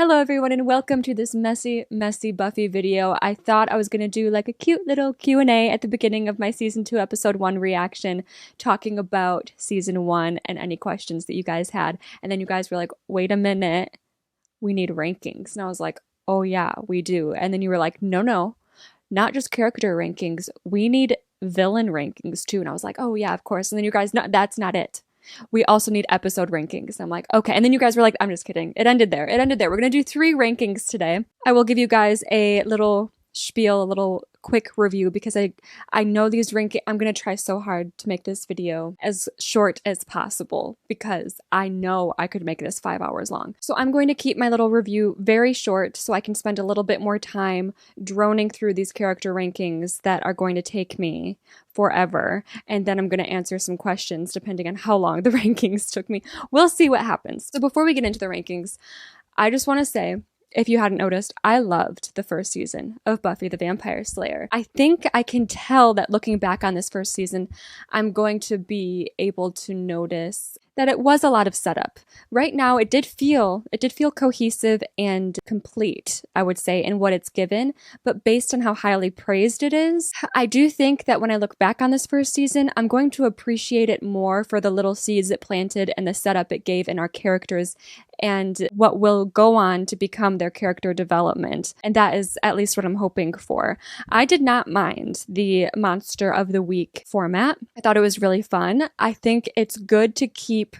Hello everyone and welcome to this messy Buffy video. I thought I was going to do like a cute little Q&A at the beginning of my season 2 episode 1 reaction, talking about season 1 and any questions that you guys had. And then you guys were like, wait a minute, we need rankings. And I was like, oh yeah, we do. And then you were like, no, not just character rankings. We need villain rankings too. And I was like, oh yeah, of course. And then you guys, no, that's not it. We also need episode rankings. I'm like, okay. And then you guys were like, I'm just kidding. It ended there. We're going to do 3 rankings today. I will give you guys a little spiel, a little quick review, because I know these rankings. I'm going to try so hard to make this video as short as possible because I know I could make this 5 hours long. So I'm going to keep my little review very short so I can spend a little bit more time droning through these character rankings that are going to take me forever. And then I'm going to answer some questions depending on how long the rankings took me. We'll see what happens. So before we get into the rankings, I just want to say, if you hadn't noticed, I loved the first season of Buffy the Vampire Slayer. I think I can tell that looking back on this first season, I'm going to be able to notice that it was a lot of setup. Right now, it did feel cohesive and complete, I would say, in what it's given, but based on how highly praised it is, I do think that when I look back on this first season, I'm going to appreciate it more for the little seeds it planted and the setup it gave in our characters and what will go on to become their character development. And that is at least what I'm hoping for. I did not mind the Monster of the Week format. I thought it was really fun. I think it's good to keep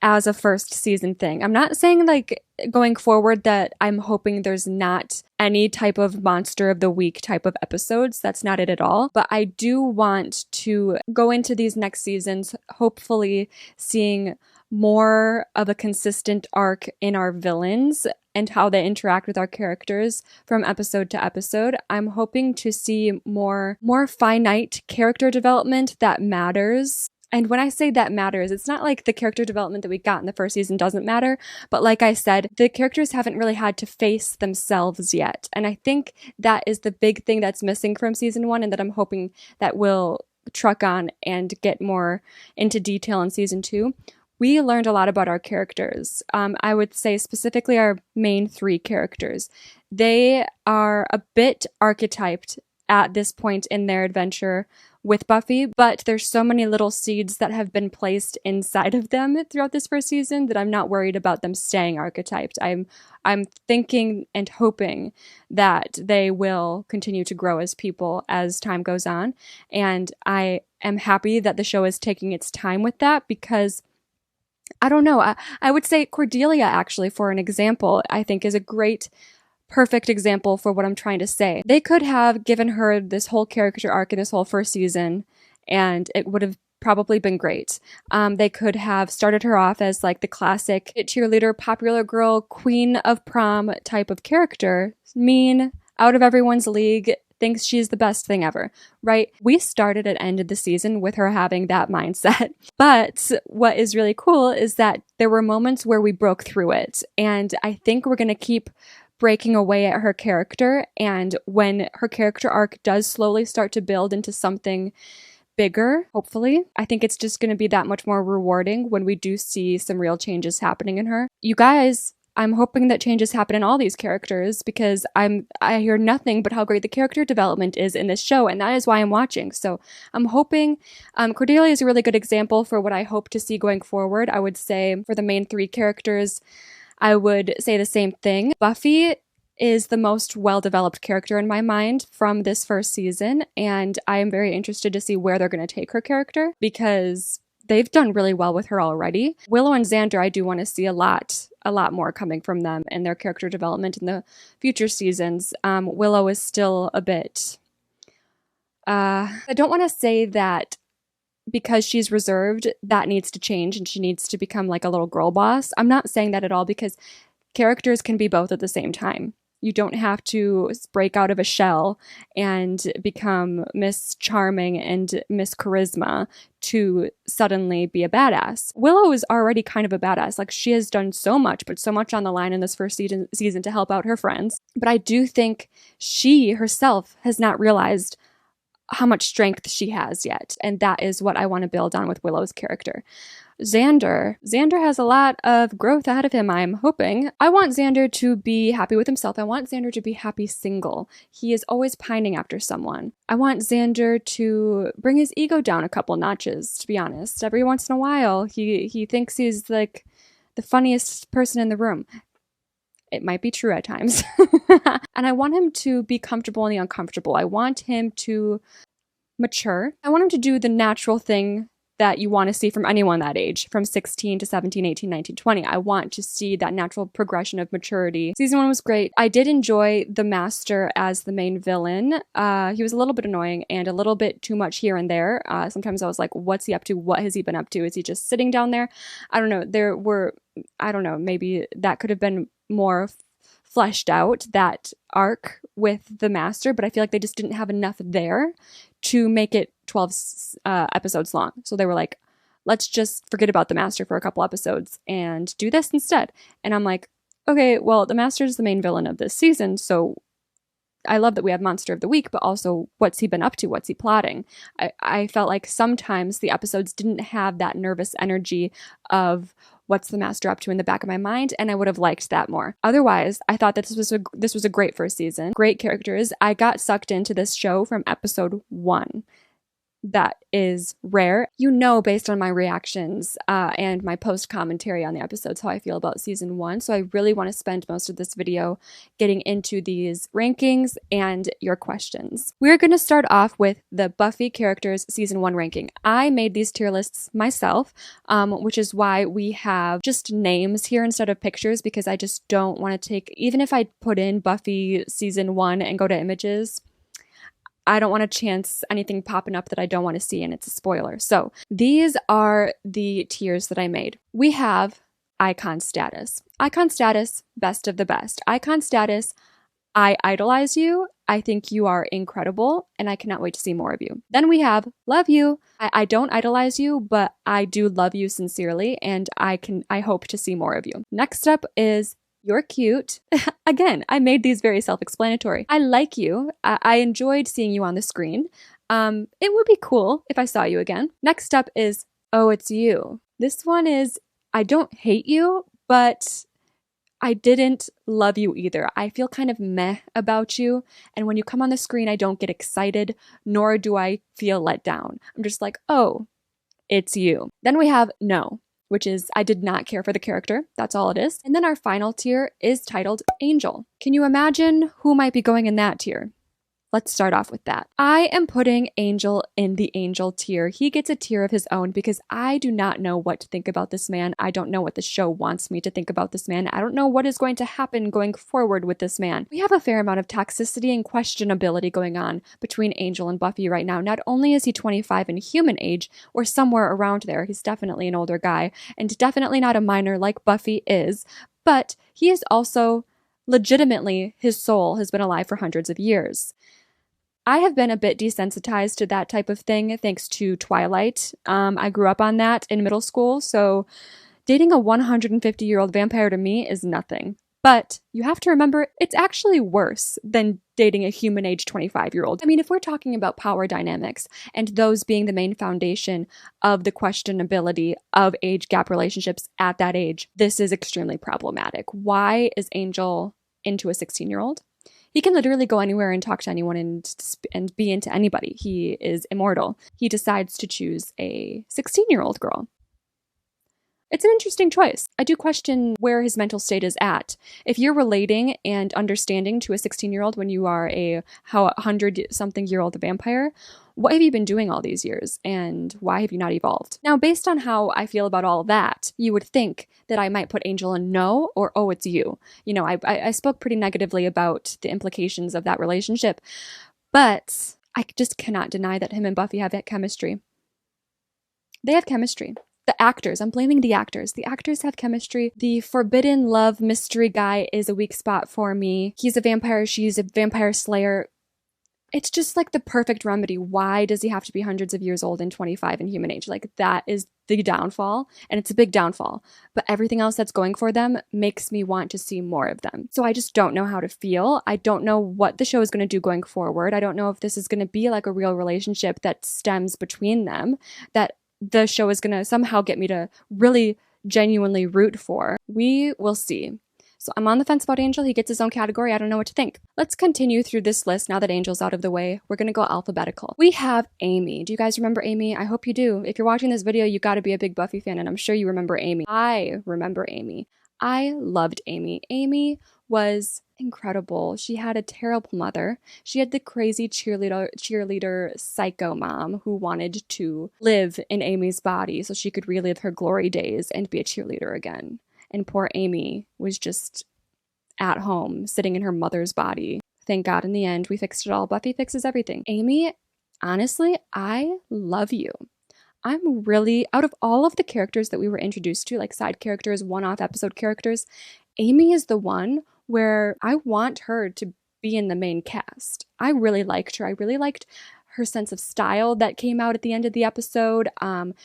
as a first season thing. I'm not saying like going forward that I'm hoping there's not any type of Monster of the Week type of episodes. That's not it at all. But I do want to go into these next seasons, hopefully seeing more of a consistent arc in our villains and how they interact with our characters from episode to episode. I'm hoping to see more finite character development that matters. And when I say that matters, it's not like the character development that we got in the first season doesn't matter. But like I said, the characters haven't really had to face themselves yet. And I think that is the big thing that's missing from season 1 and that I'm hoping that we'll truck on and get more into detail in season 2. We learned a lot about our characters. I would say specifically our main 3 characters. They are a bit archetyped at this point in their adventure with Buffy, but there's so many little seeds that have been placed inside of them throughout this first season that I'm not worried about them staying archetyped. I'm thinking and hoping that they will continue to grow as people as time goes on, and I am happy that the show is taking its time with that because I don't know, I would say Cordelia actually, for an example, I think is a perfect example for what I'm trying to say. They could have given her this whole character arc in this whole first season, and it would have probably been great. They could have started her off as like the classic cheerleader, popular girl, queen of prom type of character, mean, out of everyone's league, thinks she's the best thing ever, right? We started and ended the season with her having that mindset. But what is really cool is that there were moments where we broke through it. And I think we're going to keep breaking away at her character, and when her character arc does slowly start to build into something bigger, hopefully, I think it's just going to be that much more rewarding when we do see some real changes happening in her. You guys, I'm hoping that changes happen in all these characters because I hear nothing but how great the character development is in this show, and that is why I'm watching. So I'm hoping Cordelia is a really good example for what I hope to see going forward. I would say for the main 3 characters, I would say the same thing. Buffy is the most well-developed character in my mind from this first season, and I am very interested to see where they're going to take her character because they've done really well with her already. Willow and Xander, I do want to see a lot more coming from them and their character development in the future seasons. Willow is still a bit... I don't want to say that because she's reserved, that needs to change and she needs to become like a little girl boss. I'm not saying that at all because characters can be both at the same time. You don't have to break out of a shell and become Miss Charming and Miss Charisma to suddenly be a badass. Willow is already kind of a badass. Like, she has done so much, but so much on the line in this first season to help out her friends. But I do think she herself has not realized how much strength she has yet. And that is what I want to build on with Willow's character. Xander has a lot of growth ahead of him, I'm hoping. I want Xander to be happy with himself. I want Xander to be happy single. He is always pining after someone. I want Xander to bring his ego down a couple notches, to be honest. Every once in a while, he thinks he's like the funniest person in the room. It might be true at times. And I want him to be comfortable in the uncomfortable. I want him to mature. I want him to do the natural thing that you want to see from anyone that age, from 16 to 17, 18, 19, 20. I want to see that natural progression of maturity. Season 1 was great. I did enjoy the Master as the main villain. He was a little bit annoying and a little bit too much here and there. Sometimes I was like, what's he up to? What has he been up to? Is he just sitting down there? I don't know. Maybe that could have been more fleshed out, that arc with the Master, but I feel like they just didn't have enough there to make it 12 episodes long. So they were like, let's just forget about the Master for a couple episodes and do this instead. And I'm like, okay, well, the Master is the main villain of this season, so I love that we have Monster of the Week, but also what's he been up to? What's he plotting? I felt like sometimes the episodes didn't have that nervous energy of what's the Master up to in the back of my mind, and I would have liked that more. Otherwise, I thought that this was a great first season. Great characters. I got sucked into this show from episode 1. That is rare. You know, based on my reactions and my post commentary on the episodes, how I feel about season 1. So I really want to spend most of this video getting into these rankings and your questions. We're going to start off with the Buffy characters season 1 ranking. I made these tier lists myself, which is why we have just names here instead of pictures, because I just don't want to take, even if I put in Buffy season 1 and go to images, I don't want to chance anything popping up that I don't want to see, and it's a spoiler. So these are the tiers that I made. We have icon status. Icon status, best of the best. Icon status, I idolize you. I think you are incredible, and I cannot wait to see more of you. Then we have love you. I don't idolize you, but I do love you sincerely, and I hope to see more of you. Next up is you're cute. Again, I made these very self-explanatory. I like you. I enjoyed seeing you on the screen. It would be cool if I saw you again. Next up is, oh, it's you. This one is, I don't hate you, but I didn't love you either. I feel kind of meh about you. And when you come on the screen, I don't get excited, nor do I feel let down. I'm just like, oh, it's you. Then we have no, which is I did not care for the character. That's all it is. And then our final tier is titled Angel. Can you imagine who might be going in that tier? Let's start off with that. I am putting Angel in the Angel tier. He gets a tier of his own because I do not know what to think about this man. I don't know what the show wants me to think about this man. I don't know what is going to happen going forward with this man. We have a fair amount of toxicity and questionability going on between Angel and Buffy right now. Not only is he 25 in human age, or somewhere around there, he's definitely an older guy, and definitely not a minor like Buffy is, but he is also legitimately, his soul has been alive for hundreds of years. I have been a bit desensitized to that type of thing thanks to Twilight. I grew up on that in middle school, so dating a 150-year-old vampire to me is nothing. But you have to remember, it's actually worse than dating a human-age 25-year-old. I mean, if we're talking about power dynamics and those being the main foundation of the questionability of age gap relationships at that age, this is extremely problematic. Why is Angel into a 16-year-old? He can literally go anywhere and talk to anyone and be into anybody. He is immortal. He decides to choose a 16-year-old girl. It's an interesting choice. I do question where his mental state is at. If you're relating and understanding to a 16-year-old when you are a 100-something-year-old vampire, what have you been doing all these years, and why have you not evolved? Now, based on how I feel about all of that, you would think that I might put Angel in no or oh, it's you. You know, I spoke pretty negatively about the implications of that relationship, but I just cannot deny that him and Buffy have that chemistry. They have chemistry. The actors, I'm blaming the actors. The actors have chemistry. The forbidden love mystery guy is a weak spot for me. He's a vampire, she's a vampire slayer. It's just like the perfect remedy. Why does he have to be hundreds of years old and 25 in human age? Like, that is the downfall, and it's a big downfall. But everything else that's going for them makes me want to see more of them. So I just don't know how to feel. I don't know what the show is going to do going forward. I don't know if this is going to be like a real relationship that stems between them, that the show is going to somehow get me to really genuinely root for. We will see. So I'm on the fence about Angel. He gets his own category. I don't know what to think. Let's continue through this list now that Angel's out of the way. We're going to go alphabetical. We have Amy. Do you guys remember Amy? I hope you do. If you're watching this video, you got to be a big Buffy fan, and I'm sure you remember Amy. I remember Amy. I loved Amy. Amy was incredible. She had a terrible mother. She had the crazy cheerleader psycho mom who wanted to live in Amy's body so she could relive her glory days and be a cheerleader again. And poor Amy was just at home, sitting in her mother's body. Thank God in the end, we fixed it all. Buffy fixes everything. Amy, honestly, I love you. I'm really, out of all of the characters that we were introduced to, like side characters, one-off episode characters, Amy is the one where I want her to be in the main cast. I really liked her. I really liked her sense of style that came out at the end of the episode.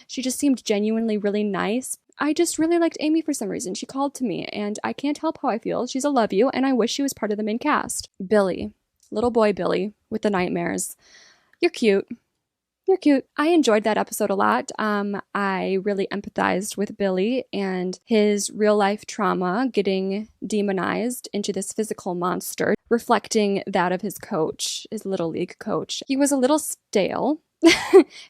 She just seemed genuinely really nice. I just really liked Amy for some reason. She called to me, and I can't help how I feel. She's a love you, and I wish she was part of the main cast. Billy. Little boy Billy with the nightmares. You're cute. You're cute. I enjoyed that episode a lot. I really empathized with Billy and his real-life trauma getting demonized into this physical monster, reflecting that of his coach, his Little League coach. He was a little stale.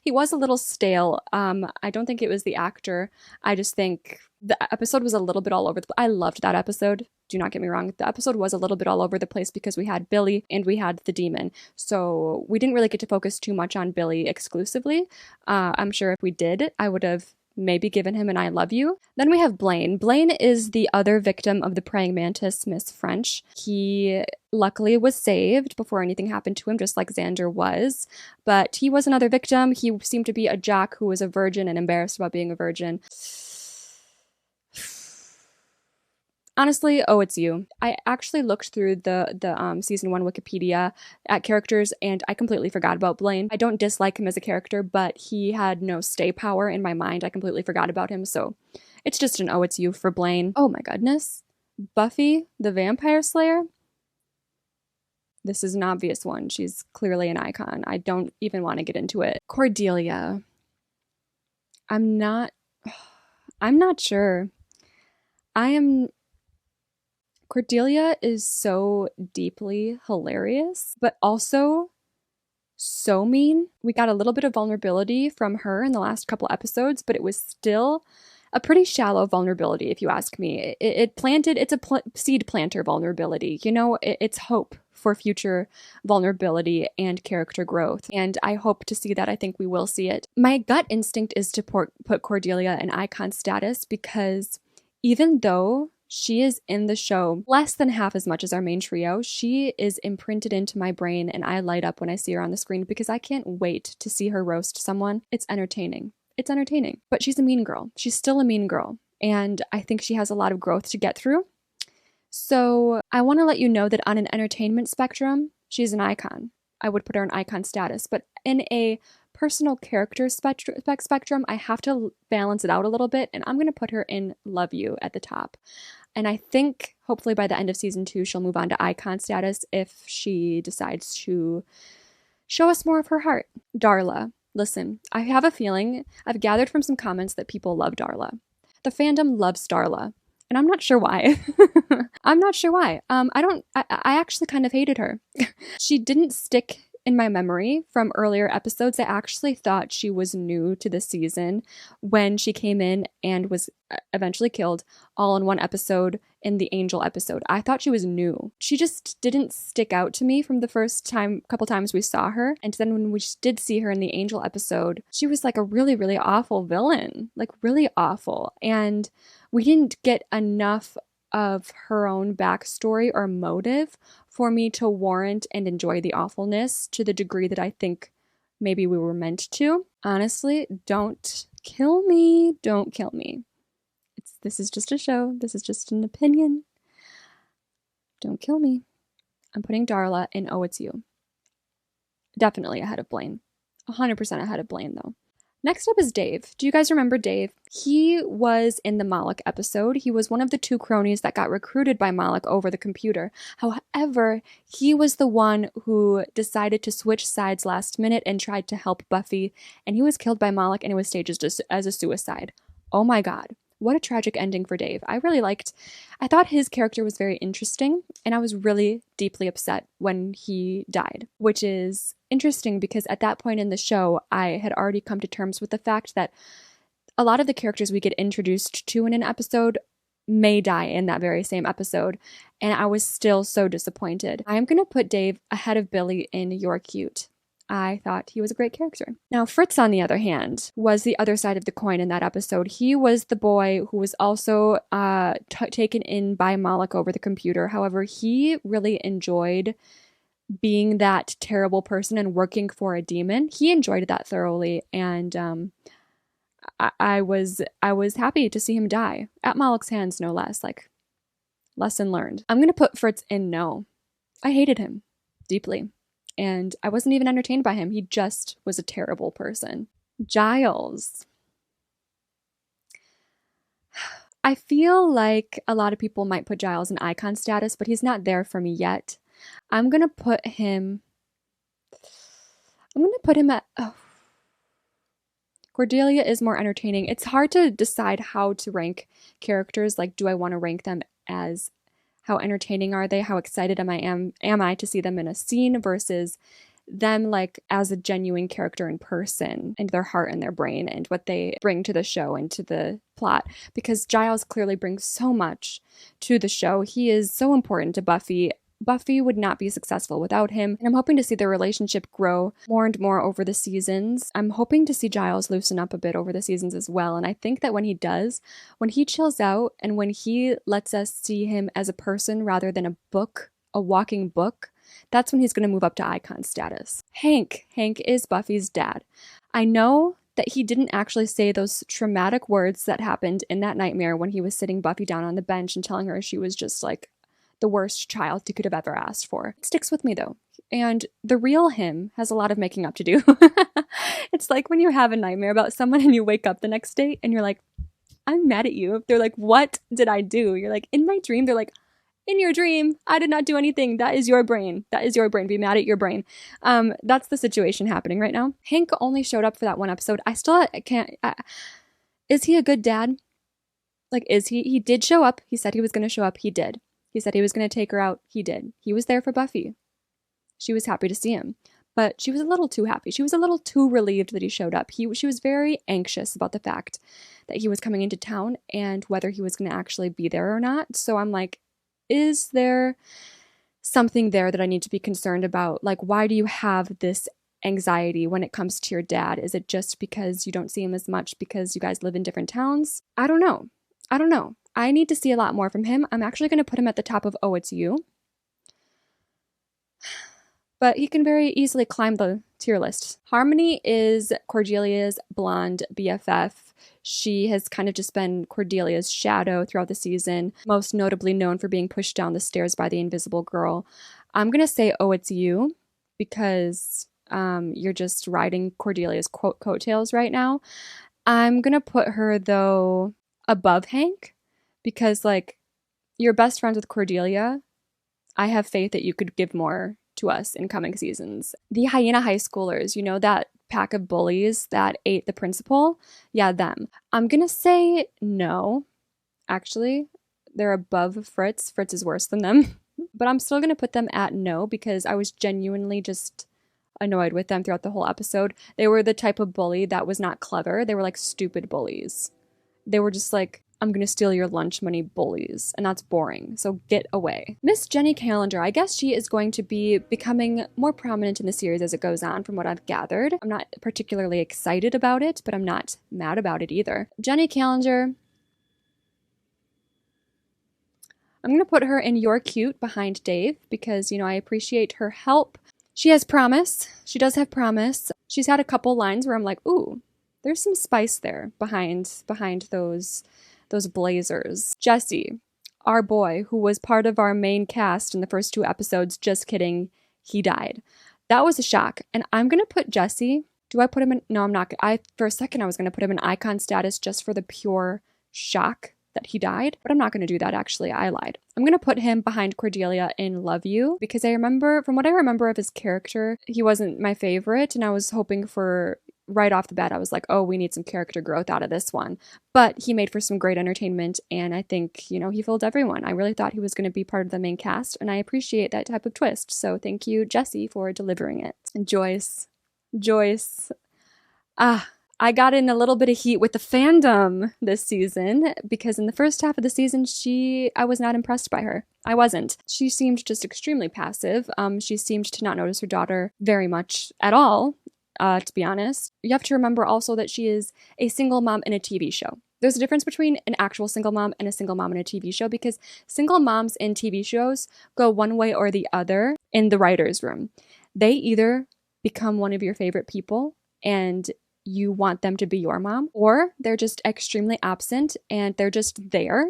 He was a little stale. I don't think it was the actor. I just think the episode was a little bit all over the place. I loved that episode. Do not get me wrong. The episode was a little bit all over the place because we had Billy and we had the demon. So we didn't really get to focus too much on Billy exclusively. I'm sure if we did, I would have maybe given him an I love you. Then we have Blaine. Blaine is the other victim of the praying mantis, Miss French. He luckily was saved before anything happened to him, just like Xander was. But he was another victim. He seemed to be a jock who was a virgin and embarrassed about being a virgin. Honestly, oh, it's you. I actually looked through the season 1 Wikipedia at characters, and I completely forgot about Blaine. I don't dislike him as a character, but he had no stay power in my mind. I completely forgot about him, so it's just an oh, it's you for Blaine. Oh my goodness. Buffy the Vampire Slayer? This is an obvious one. She's clearly an icon. I don't even want to get into it. Cordelia. I'm not sure. Cordelia is so deeply hilarious, but also so mean. We got a little bit of vulnerability from her in the last couple episodes, but it was still a pretty shallow vulnerability, if you ask me. It's a seed planter vulnerability. You know, it's hope for future vulnerability and character growth. And I hope to see that. I think we will see it. My gut instinct is to put Cordelia in icon status because even though she is in the show less than half as much as our main trio, she is imprinted into my brain and I light up when I see her on the screen because I can't wait to see her roast someone. It's entertaining. It's entertaining. But she's a mean girl. She's still a mean girl. And I think she has a lot of growth to get through. So I want to let you know that on an entertainment spectrum, she's an icon. I would put her in icon status. But in a personal character spectrum, I have to balance it out a little bit. And I'm going to put her in love you at the top. And I think hopefully by the end of season 2, she'll move on to icon status if she decides to show us more of her heart. Darla. Listen, I have a feeling, I've gathered from some comments that people love Darla. The fandom loves Darla. And I'm not sure why. I'm not sure why. I actually kind of hated her. She didn't stick in my memory from earlier episodes. I actually thought she was new to the season when she came in and was eventually killed all in one episode in the Angel episode. I thought she was new. She just didn't stick out to me from the first couple times we saw her. And then when we did see her in the Angel episode, she was like a really, really awful villain, like really awful. And we didn't get enough of her own backstory or motive for me to warrant and enjoy the awfulness to the degree that I think maybe we were meant to. Honestly, don't kill me. Don't kill me. This is just a show. This is just an opinion. Don't kill me. I'm putting Darla in Oh, It's You. Definitely ahead of Blaine. 100% ahead of Blaine, though. Next up is Dave. Do you guys remember Dave? He was in the Moloch episode. He was one of the two cronies that got recruited by Moloch over the computer. However, he was the one who decided to switch sides last minute and tried to help Buffy, and he was killed by Moloch, and it was staged as a suicide. Oh my god. What a tragic ending for Dave. I thought his character was very interesting, and I was really deeply upset when he died, which is interesting because at that point in the show, I had already come to terms with the fact that a lot of the characters we get introduced to in an episode may die in that very same episode, and I was still so disappointed. I am going to put Dave ahead of Billy in You're Cute. I thought he was a great character. Now, Fritz, on the other hand, was the other side of the coin in that episode. He was the boy who was also taken in by Moloch over the computer. However, he really enjoyed being that terrible person and working for a demon. He enjoyed that thoroughly, and I was happy to see him die at Moloch's hands, no less. Like, lesson learned. I'm gonna put Fritz in no. I hated him deeply. And I wasn't even entertained by him. He just was a terrible person. Giles. I feel like a lot of people might put Giles in icon status, but he's not there for me yet. I'm going to put him at... Oh. Cordelia is more entertaining. It's hard to decide how to rank characters. Like, do I want to rank them as... How entertaining are they? How excited am I to see them in a scene versus them like as a genuine character in person and their heart and their brain and what they bring to the show and to the plot. Because Giles clearly brings so much to the show. He is so important to Buffy. Buffy would not be successful without him, and I'm hoping to see their relationship grow more and more over the seasons. I'm hoping to see Giles loosen up a bit over the seasons as well, and I think that when he does, when he chills out and when he lets us see him as a person rather than a book, a walking book, that's when he's going to move up to icon status. Hank is Buffy's dad. I know that he didn't actually say those traumatic words that happened in that nightmare when he was sitting Buffy down on the bench and telling her she was just like the worst child he could have ever asked for. It sticks with me though. And the real him has a lot of making up to do. It's like when you have a nightmare about someone and you wake up the next day and you're like, I'm mad at you. They're like, what did I do? You're like, in my dream. They're like, in your dream, I did not do anything. That is your brain. That is your brain. Be mad at your brain. That's the situation happening right now. Hank only showed up for that one episode. I still can't. Is he a good dad? Like, is he? He did show up. He said he was going to show up. He did. He said he was going to take her out. He did. He was there for Buffy. She was happy to see him. But she was a little too happy. She was a little too relieved that he showed up. She was very anxious about the fact that he was coming into town and whether he was going to actually be there or not. So I'm like, is there something there that I need to be concerned about? Like, why do you have this anxiety when it comes to your dad? Is it just because you don't see him as much because you guys live in different towns? I don't know. I need to see a lot more from him. I'm actually going to put him at the top of Oh, It's You. But he can very easily climb the tier list. Harmony is Cordelia'S blonde BFF. She has kind of just been Cordelia's shadow throughout the season, most notably known for being pushed down the stairs by the invisible girl. I'm going to say Oh, It's You because you're just riding Cordelia's coattails right now. I'm going to put her, though, above Hank because, like, you're best friends with Cordelia. I have faith that you could give more to us in coming seasons. The hyena high schoolers, you know, that pack of bullies that ate the principal? Yeah, them. I'm gonna say no. Actually, they're above Fritz. Fritz is worse than them. But I'm still gonna put them at no because I was genuinely just annoyed with them throughout the whole episode. They were the type of bully that was not clever. They were like stupid bullies. They were just like, I'm going to steal your lunch money bullies, and that's boring, so get away. Miss Jenny Calendar, I guess she is going to be becoming more prominent in the series as it goes on from what I've gathered. I'm not particularly excited about it, but I'm not mad about it either. Jenny Calendar, I'm going to put her in You're Cute behind Dave because, you know, I appreciate her help. She has promise. She does have promise. She's had a couple lines where I'm like, ooh, there's some spice there behind those blazers. Jesse, our boy, who was part of our main cast in the first 2 episodes, just kidding, he died. That was a shock. And I'm going to put Jesse Do I put him in? No, I'm not. For a second, I was going to put him in icon status just for the pure shock that he died, but I'm not going to do that. Actually, I lied. I'm going to put him behind Cordelia in Love You, because from what I remember of his character, he wasn't my favorite, and I was hoping for, right off the bat, I was like, oh, we need some character growth out of this one. But he made for some great entertainment, and I think, he fooled everyone. I really thought he was going to be part of the main cast, and I appreciate that type of twist. So thank you, Jesse, for delivering it. And Joyce. I got in a little bit of heat with the fandom this season, because in the first half of the season, I was not impressed by her. I wasn't. She seemed just extremely passive. She seemed to not notice her daughter very much at all, to be honest. You have to remember also that she is a single mom in a TV show. There's a difference between an actual single mom and a single mom in a TV show, because single moms in TV shows go one way or the other in the writer's room. They either become one of your favorite people and you want them to be your mom, or they're just extremely absent and they're just there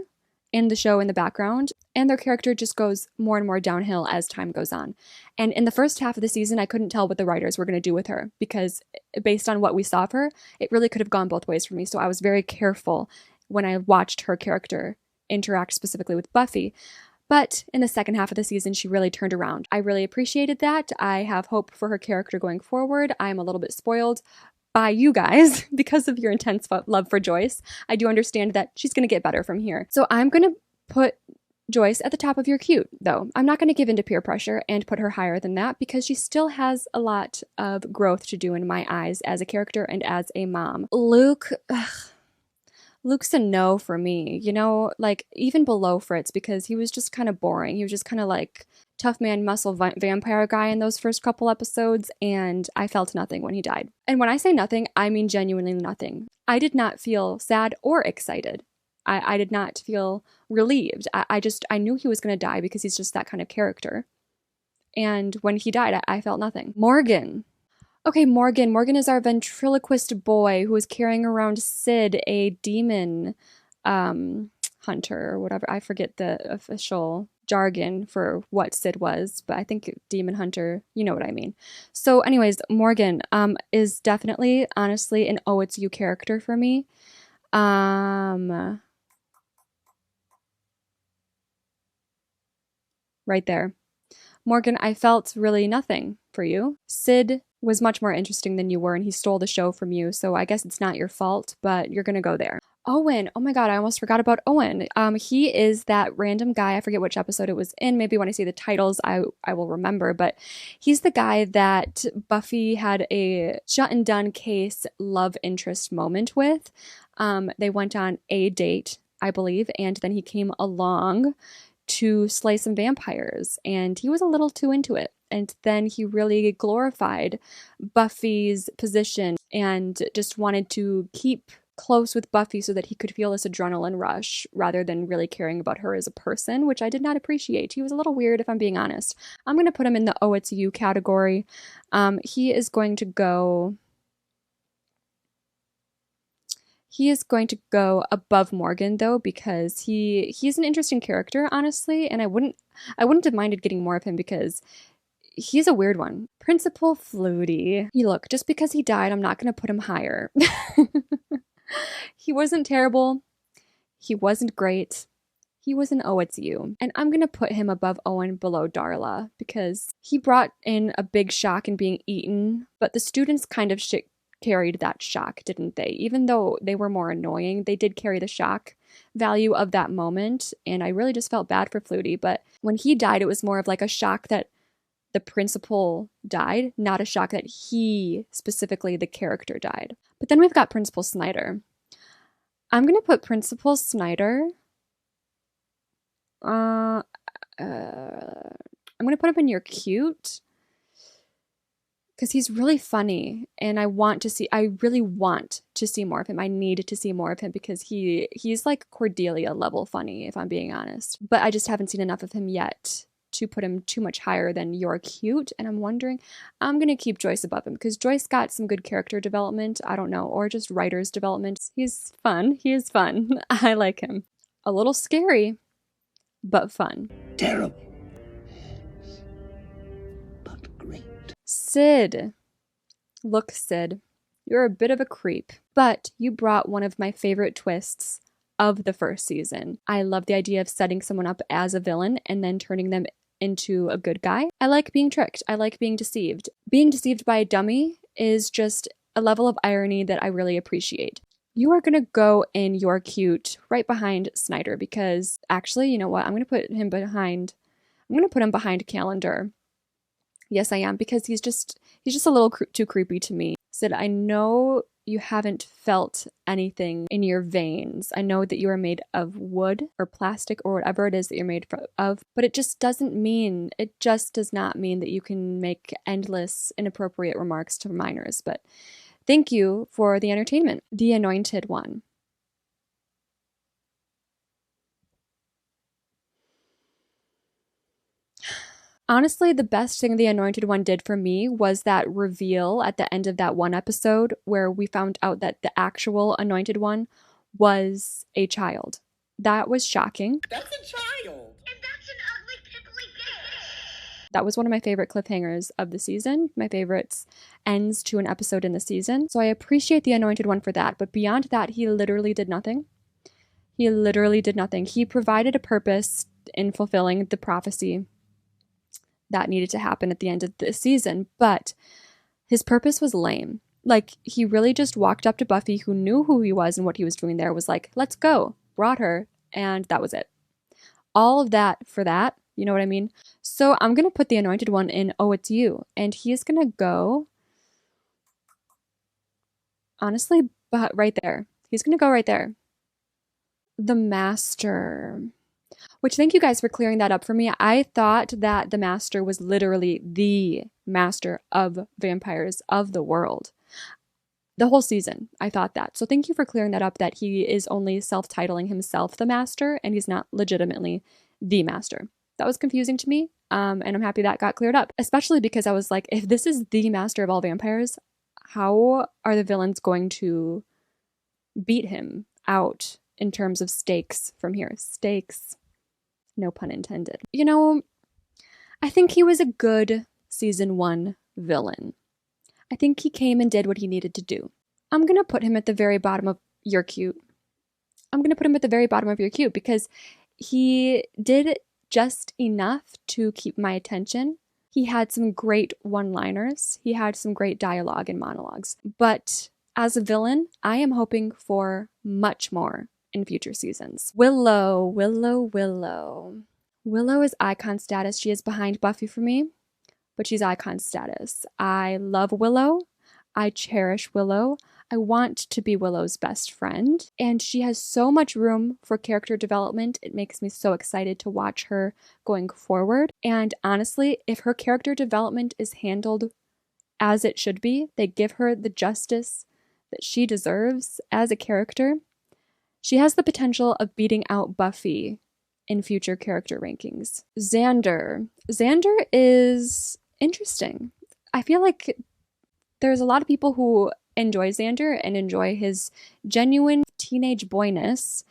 in the show in the background, and their character just goes more and more downhill as time goes on. And in the first half of the season, I couldn't tell what the writers were going to do with her, because based on what we saw of her, it really could have gone both ways for me. So I was very careful when I watched her character interact specifically with Buffy. But in the second half of the season, she really turned around. I really appreciated that. I have hope for her character going forward. I'm a little bit spoiled by you guys because of your intense love for Joyce. I do understand that she's going to get better from here. So I'm going to put Joyce at the top of your cute, though. I'm not going to give in to peer pressure and put her higher than that, because she still has a lot of growth to do in my eyes as a character and as a mom. Luke's a no for me, even below Fritz, because he was just kind of boring. He was just kind of like tough man muscle vampire guy in those first couple episodes, and I felt nothing when he died. And when I say nothing, I mean genuinely nothing. I did not feel sad or excited. I did not feel relieved. I knew he was going to die because he's just that kind of character. And when he died, I felt nothing. Morgan. Okay, Morgan. Morgan is our ventriloquist boy who is carrying around Sid, a demon hunter or whatever. I forget the official jargon for what Sid was, but I think demon hunter, you know what I mean. So anyways, Morgan is definitely, honestly, an Oh It's You character for me. Right there. Morgan, I felt really nothing for you. Sid was much more interesting than you were, and he stole the show from you, so I guess it's not your fault, but you're gonna go there. Owen. Oh my god, I almost forgot about Owen. He is that random guy. I forget which episode it was in. Maybe when I see the titles, I will remember, but he's the guy that Buffy had a shut and done case love interest moment with. They went on a date, I believe, and then he came along to slay some vampires, and he was a little too into it. And then he really glorified Buffy's position and just wanted to keep close with Buffy so that he could feel this adrenaline rush rather than really caring about her as a person, which I did not appreciate. He was a little weird, if I'm being honest. I'm going to put him in the Oh It's You category. He is going to go above Morgan, though, because he's an interesting character, honestly, and I wouldn't have minded getting more of him because he's a weird one. Principal Flutie. Look, just because he died, I'm not going to put him higher. He wasn't terrible. He wasn't great. He was an Oh It's You. And I'm going to put him above Owen, below Darla, because he brought in a big shock in being eaten, but the students kind of carried that shock, didn't they? Even though they were more annoying, they did carry the shock value of that moment, and I really just felt bad for Flutie. But when he died, it was more of like a shock that the principal died, not a shock that he, specifically the character, died. But then we've got Principal Snyder. I'm going to put Principal Snyder. I'm going to put him in your cute, because he's really funny, and I really want to see more of him. I need to see more of him because he's like Cordelia level funny, if I'm being honest. But I just haven't seen enough of him yet to put him too much higher than You're Cute, and I'm wondering, I'm going to keep Joyce above him because Joyce got some good character development, I don't know, or just writer's development. He's fun. He is fun. I like him. A little scary, but fun. Terrible, but great. Sid. Look, Sid. You're a bit of a creep. But you brought one of my favorite twists of the first season. I love the idea of setting someone up as a villain and then turning them into a good guy. I like being tricked. I like being deceived. Being deceived by a dummy is just a level of irony that I really appreciate. You are going to go in You're Cute right behind Snyder because actually, you know what? I'm going to put him behind Calendar. Yes, I am, because he's just a little too creepy to me. Sid, I know you haven't felt anything in your veins. I know that you are made of wood or plastic or whatever it is that you're made of, but it just does not mean that you can make endless inappropriate remarks to minors. But thank you for the entertainment. The Anointed One. Honestly, the best thing the Anointed One did for me was that reveal at the end of that one episode where we found out that the actual Anointed One was a child. That was shocking. That's a child. And that's an ugly, pimply bitch. That was one of my favorite cliffhangers of the season. My favorites ends to an episode in the season. So I appreciate the Anointed One for that. But beyond that, he literally did nothing. He provided a purpose in fulfilling the prophecy that needed to happen at the end of the season, but his purpose was lame. Like, he really just walked up to Buffy, who knew who he was and what he was doing there, was like, let's go, brought her, and that was it. All of that for that, you know what I mean? So I'm going to put the Anointed One in Oh, It's You, and he is going to go, honestly, but right there. He's going to go right there. The Master. Which, thank you guys for clearing that up for me. I thought that the Master was literally the master of vampires of the world. The whole season, I thought that. So thank you for clearing that up, that he is only self-titling himself the Master and he's not legitimately the Master. That was confusing to me, and I'm happy that got cleared up. Especially because I was like, if this is the Master of all vampires, how are the villains going to beat him out in terms of stakes from here? Stakes. No pun intended. You know, I think he was a good season 1 villain. I think he came and did what he needed to do. I'm going to put him at the very bottom of You're Cute. Because he did just enough to keep my attention. He had some great one-liners. He had some great dialogue and monologues. But as a villain, I am hoping for much more in future seasons. Willow. Willow is icon status. She is behind Buffy for me, but she's icon status. I love Willow. I cherish Willow. I want to be Willow's best friend, and she has so much room for character development. It makes me so excited to watch her going forward. And honestly, if her character development is handled as it should be, they give her the justice that she deserves as a character, she has the potential of beating out Buffy in future character rankings. Xander. Xander is interesting. I feel like there's a lot of people who enjoy Xander and enjoy his genuine teenage boyness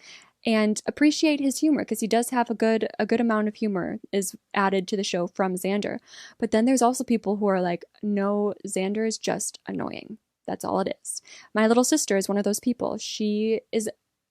and appreciate his humor, because he does have a good amount of humor is added to the show from Xander. But then there's also people who are like, no, Xander is just annoying. That's all it is. My little sister is one of those people. She is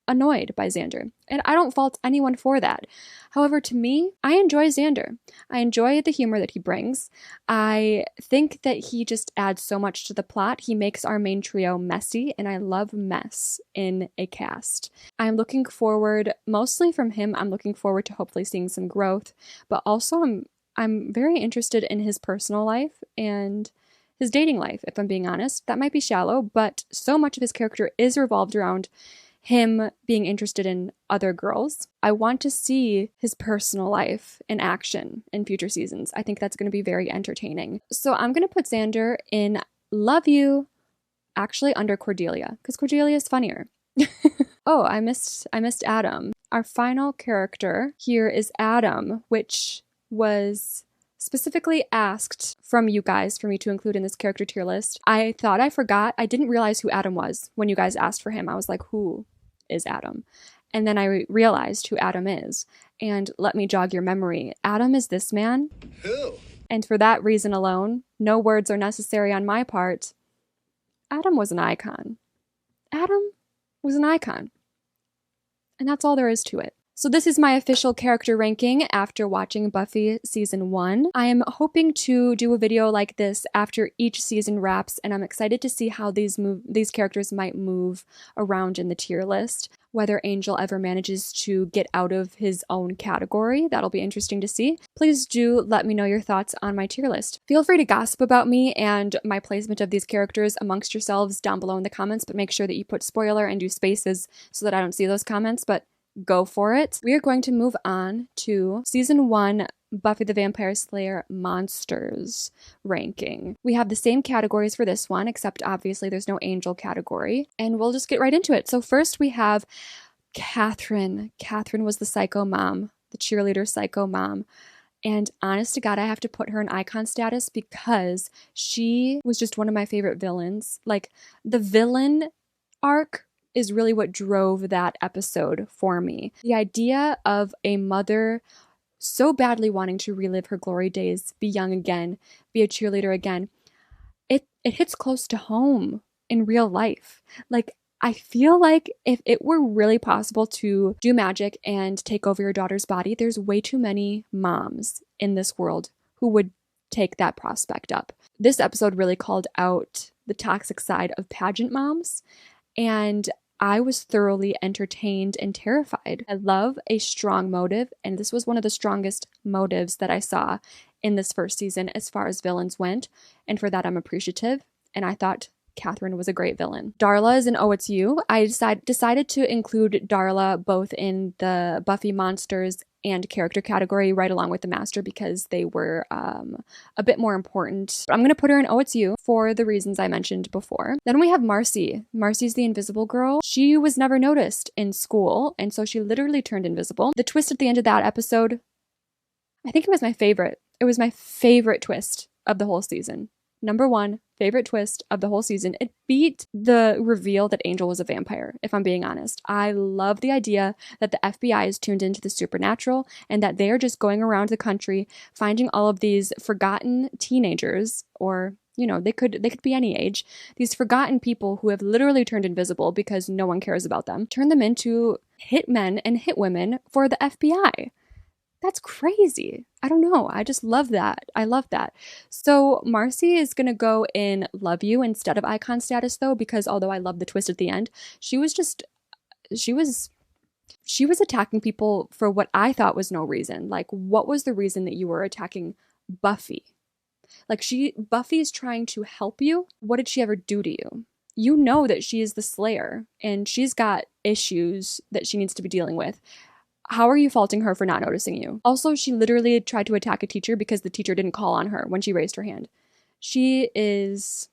annoyed by Xander, and I don't fault anyone for that. However, to me, I enjoy Xander. I enjoy the humor that he brings. I think that he just adds so much to the plot. He makes our main trio messy, and I love mess in a cast. I'm looking forward, mostly from him, I'm looking forward to hopefully seeing some growth, but also I'm very interested in his personal life and his dating life, if I'm being honest. That might be shallow, but so much of his character is revolved around him being interested in other girls. I want to see his personal life in action in future seasons. I think that's going to be very entertaining. So I'm going to put Xander in Love You, actually under Cordelia, because Cordelia is funnier. Oh, I missed Adam. Our final character here is Adam, which was specifically asked from you guys for me to include in this character tier list. I thought I forgot. I didn't realize who Adam was when you guys asked for him. I was like, who is Adam? And then I realized who Adam is. And let me jog your memory. Adam is this man. Who? And for that reason alone, no words are necessary on my part. Adam was an icon. Adam was an icon. And that's all there is to it. So this is my official character ranking after watching Buffy season 1. I am hoping to do a video like this after each season wraps, and I'm excited to see how these characters might move around in the tier list. Whether Angel ever manages to get out of his own category, that'll be interesting to see. Please do let me know your thoughts on my tier list. Feel free to gossip about me and my placement of these characters amongst yourselves down below in the comments, but make sure that you put spoiler and do spaces so that I don't see those comments, but go for it. We are going to move on to season 1 Buffy the Vampire Slayer Monsters ranking. We have the same categories for this one, except obviously there's no Angel category, and we'll just get right into it. So first we have Catherine. Catherine was the psycho mom, the cheerleader psycho mom. And honest to God, I have to put her in icon status because she was just one of my favorite villains. Like, the villain arc is really what drove that episode for me. The idea of a mother so badly wanting to relive her glory days, be young again, be a cheerleader again, it hits close to home in real life. Like, I feel like if it were really possible to do magic and take over your daughter's body, there's way too many moms in this world who would take that prospect up. This episode really called out the toxic side of pageant moms, and I was thoroughly entertained and terrified. I love a strong motive, and this was one of the strongest motives that I saw in this first season as far as villains went, and for that I'm appreciative, and I thought Catherine was a great villain. Darla is an Oh It's You. I decided to include Darla both in the Buffy Monsters and character category right along with the Master because they were a bit more important. I'm going to put her in Oh It's You for the reasons I mentioned before. Then we have Marcy. Marcy's the invisible girl. She was never noticed in school, and so she literally turned invisible. The twist at the end of that episode, I think it was my favorite. It was my favorite twist of the whole season. Number 1 favorite twist of the whole season. It beat the reveal that Angel was a vampire, if I'm being honest. I love the idea that the FBI is tuned into the supernatural and that they're just going around the country finding all of these forgotten teenagers, or, you know, they could be any age, these forgotten people who have literally turned invisible because no one cares about them, turn them into hitmen and hitwomen for the FBI. That's crazy. I don't know. I just love that. I love that. So Marcy is going to go in Love You instead of icon status though, because although I love the twist at the end, she was attacking people for what I thought was no reason. Like, what was the reason that you were attacking Buffy? Like, Buffy is trying to help you. What did she ever do to you? You know that she is the Slayer and she's got issues that she needs to be dealing with. How are you faulting her for not noticing you? Also, she literally tried to attack a teacher because the teacher didn't call on her when she raised her hand. She is...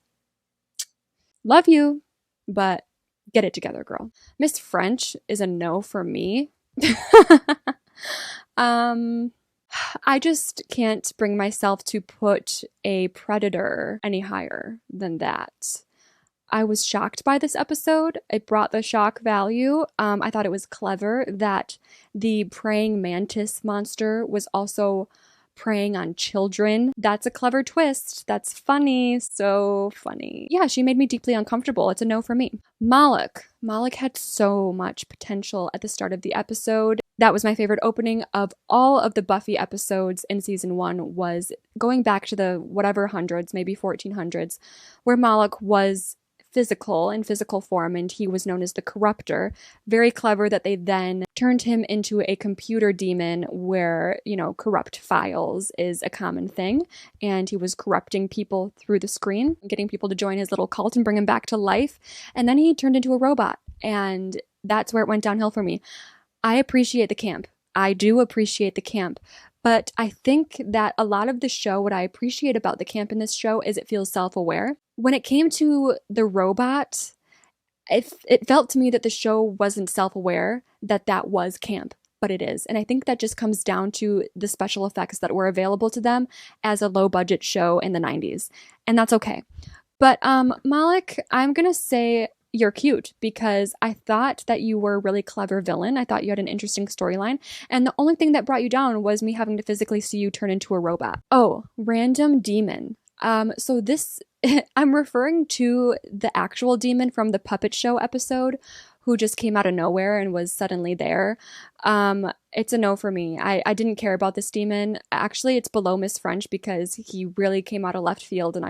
Love you, but get it together, girl. Miss French is a no for me. I just can't bring myself to put a predator any higher than that. I was shocked by this episode. It brought the shock value. I thought it was clever that the praying mantis monster was also preying on children. That's a clever twist. That's funny. So funny. Yeah, she made me deeply uncomfortable. It's a no for me. Malik. Malik had so much potential at the start of the episode. That was my favorite opening of all of the Buffy episodes in season 1, was going back to the whatever hundreds, maybe 1400s, where Malik was in physical form, and he was known as the Corruptor. Very clever that they then turned him into a computer demon where, you know, corrupt files is a common thing, and he was corrupting people through the screen, getting people to join his little cult and bring him back to life, and then he turned into a robot, and that's where it went downhill for me. I appreciate the camp. I do appreciate the camp. But I think that a lot of the show, what I appreciate about the camp in this show is it feels self-aware. When it came to the robot, it felt to me that the show wasn't self-aware that that was camp, but it is. And I think that just comes down to the special effects that were available to them as a low-budget show in the 90s. And that's okay. But Malik, I'm going to say you're cute because I thought that you were a really clever villain. I thought you had an interesting storyline. And the only thing that brought you down was me having to physically see you turn into a robot. Oh, random demon. So this I'm referring to the actual demon from the puppet show episode who just came out of nowhere and was suddenly there. It's a no for me. I didn't care about this demon. Actually, it's below Miss French because he really came out of left field, and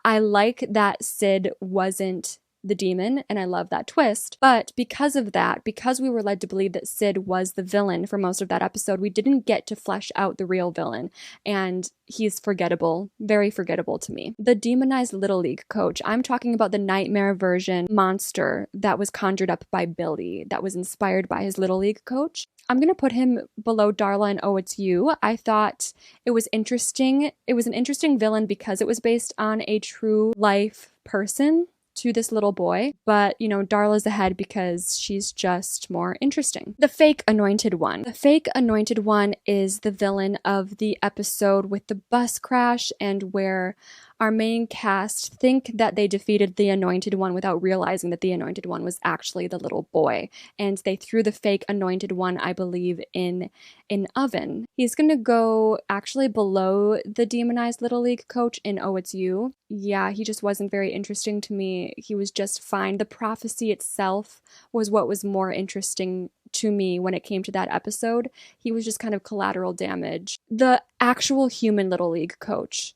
I like that Sid wasn't the demon, and I love that twist. But because of that, because we were led to believe that Sid was the villain for most of that episode, we didn't get to flesh out the real villain, and he's forgettable, very forgettable to me. The demonized Little League coach, I'm talking about the nightmare version monster that was conjured up by Billy, that was inspired by his Little League coach. I'm going to put him below Darla and Oh, It's You. I thought it was interesting. It was an interesting villain because it was based on a true life person to this little boy, but Darla's ahead because she's just more interesting. The Fake Anointed One. The Fake Anointed One is the villain of the episode with the bus crash, and where our main cast think that they defeated the Anointed One without realizing that the Anointed One was actually the little boy, and they threw the Fake Anointed One, I believe, in an oven. He's gonna go actually below the demonized Little League coach in Oh, It's You. Yeah, he just wasn't very interesting to me. He was just fine. The prophecy itself was what was more interesting to me when it came to that episode. He was just kind of collateral damage. The actual human Little League coach.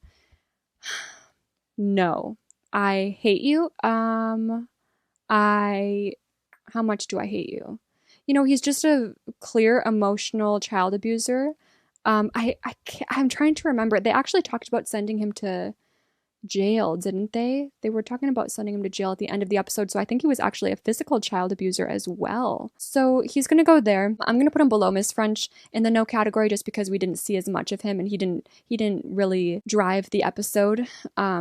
No. I hate you. How much do I hate you? He's just a clear emotional child abuser. I'm trying to remember. They actually talked about sending him to jail, didn't they? They were talking about sending him to jail at the end of the episode, so I think he was actually a physical child abuser as well. So he's gonna go there. I'm gonna put him below Miss French in the no category just because we didn't see as much of him, and he didn't really drive the episode.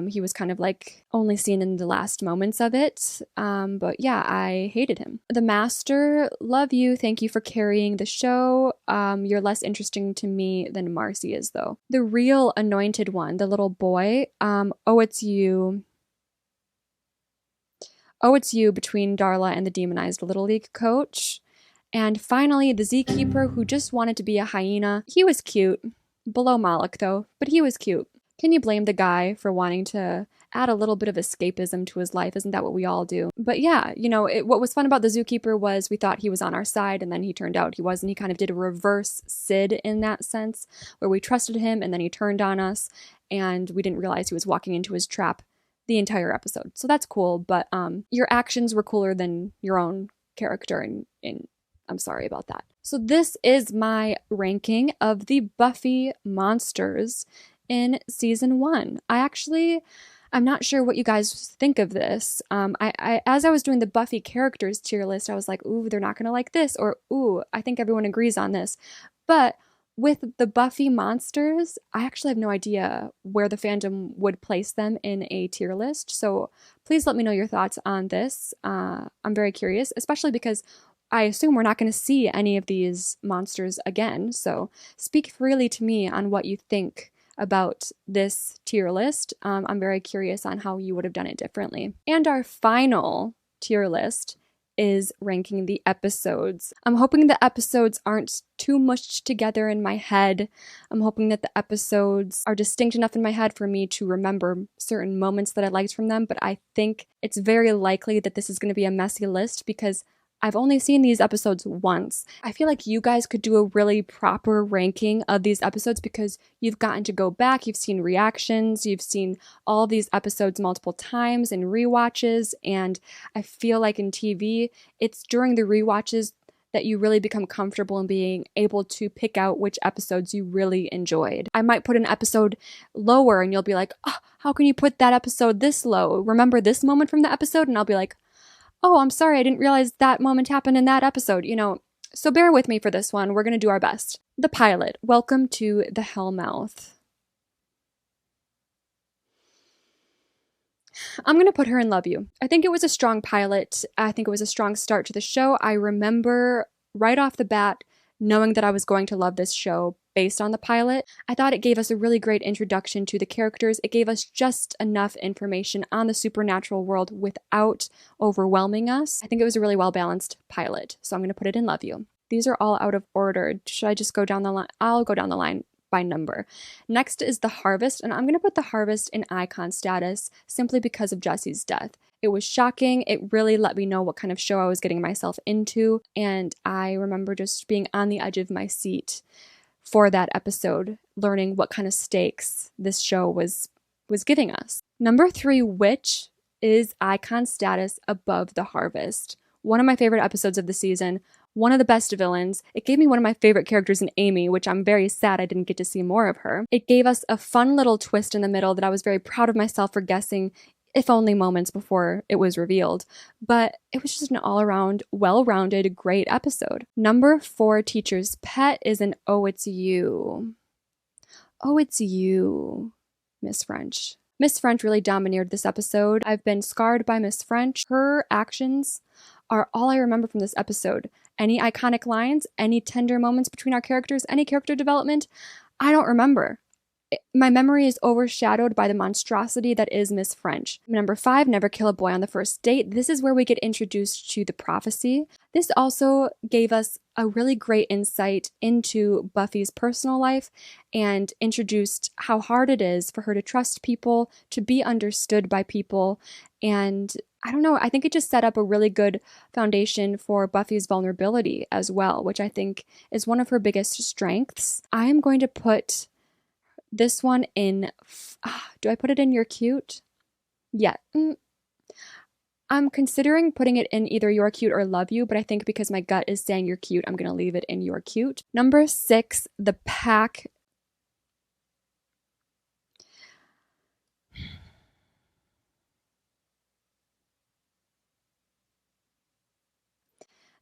He was kind of like only seen in the last moments of it. But yeah, I hated him. The Master, love you. Thank you for carrying the show. You're less interesting to me than Marcy is, though. The real Anointed One, the little boy, Oh, It's You. Oh, It's You between Darla and the demonized Little League coach. And finally, the Zkeeper who just wanted to be a hyena. He was cute. Below Moloch, though, but he was cute. Can you blame the guy for wanting to add a little bit of escapism to his life? Isn't that what we all do? But yeah, what was fun about the Zookeeper was we thought he was on our side, and then he turned out he wasn't. He kind of did a reverse Sid in that sense, where we trusted him and then he turned on us, and we didn't realize he was walking into his trap the entire episode. So that's cool, but your actions were cooler than your own character, and I'm sorry about that. So this is my ranking of the Buffy Monsters in season 1. I'm not sure what you guys think of this. As I was doing the Buffy characters tier list, I was like, ooh, they're not gonna like this, or ooh, I think everyone agrees on this. But with the Buffy Monsters, I actually have no idea where the fandom would place them in a tier list. So please let me know your thoughts on this. I'm very curious, especially because I assume we're not going to see any of these monsters again. So speak freely to me on what you think about this tier list. I'm very curious on how you would have done it differently. And our final tier list is ranking the episodes. I'm hoping the episodes aren't too mushed together in my head. I'm hoping that the episodes are distinct enough in my head for me to remember certain moments that I liked from them, but I think it's very likely that this is going to be a messy list because I've only seen these episodes once. I feel like you guys could do a really proper ranking of these episodes because you've gotten to go back, you've seen reactions, you've seen all these episodes multiple times in rewatches, and I feel like in TV, it's during the rewatches that you really become comfortable in being able to pick out which episodes you really enjoyed. I might put an episode lower and you'll be like, oh, how can you put that episode this low? Remember this moment from the episode? And I'll be like, oh, I'm sorry, I didn't realize that moment happened in that episode, So bear with me for this one. We're going to do our best. The pilot, Welcome to the Hellmouth. I'm going to put her in Love You. I think it was a strong pilot. I think it was a strong start to the show. I remember right off the bat knowing that I was going to love this show based on the pilot. I thought it gave us a really great introduction to the characters. It gave us just enough information on the supernatural world without overwhelming us. I think it was a really well-balanced pilot, so I'm going to put it in Love You. These are all out of order. Should I just go down the line? I'll go down the line. by number. Next is the harvest, and I'm going to put the harvest in icon status simply because of Jesse's death. It was shocking. It really let me know what kind of show I was getting myself into, and I remember just being on the edge of my seat for that episode, learning what kind of stakes this show was giving us. Number 3, Witch, is icon status above the harvest. One of my favorite episodes of the season, one of the best villains. It gave me one of my favorite characters in Amy, which I'm very sad I didn't get to see more of her. It gave us a fun little twist in the middle that I was very proud of myself for guessing, if only moments before it was revealed. But it was just an all-around, well-rounded, great episode. Number 4, Teacher's Pet, is an Oh, It's You. Oh, it's you, Miss French. Miss French really domineered this episode. I've been scarred by Miss French. Her actions are all I remember from this episode. Any iconic lines, any tender moments between our characters, any character development, I don't remember. My memory is overshadowed by the monstrosity that is Miss French. Number 5, Never Kill a Boy on the First Date. This is where we get introduced to the prophecy. This also gave us a really great insight into Buffy's personal life and introduced how hard it is for her to trust people, to be understood by people. And I don't know, I think it just set up a really good foundation for Buffy's vulnerability as well, which I think is one of her biggest strengths. I am going to put this one in, do I put it in You're Cute? Yeah. I'm considering putting it in either You're Cute or Love You, but I think because my gut is saying You're Cute, I'm going to leave it in You're Cute. Number 6, The Pack.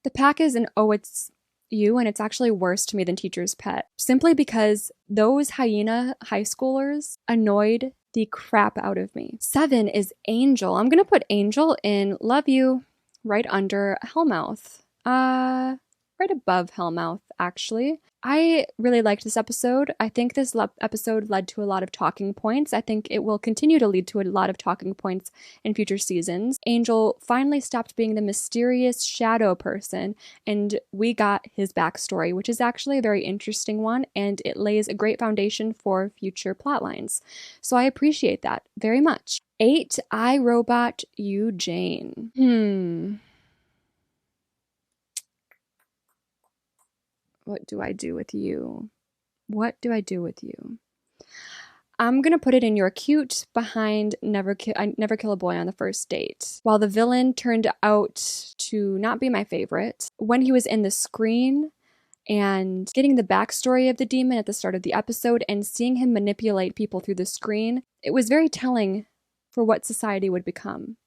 The Pack is an Oh, It's You, and it's actually worse to me than Teacher's Pet, simply because those hyena high schoolers annoyed the crap out of me. 7 is Angel. I'm gonna put Angel in Love You, right under Hellmouth. Right above Hellmouth, actually. I really liked this episode. I think this episode led to a lot of talking points. I think it will continue to lead to a lot of talking points in future seasons. Angel finally stopped being the mysterious shadow person, and we got his backstory, which is actually a very interesting one, and it lays a great foundation for future plotlines. So I appreciate that very much. 8, I, Robot, You, Jane. What do I do with you? What do I do with you? I'm gonna put it in You're Cute behind Never Kill a Boy on the First Date. While the villain turned out to not be my favorite, when he was in the screen and getting the backstory of the demon at the start of the episode and seeing him manipulate people through the screen, it was very telling for what society would become.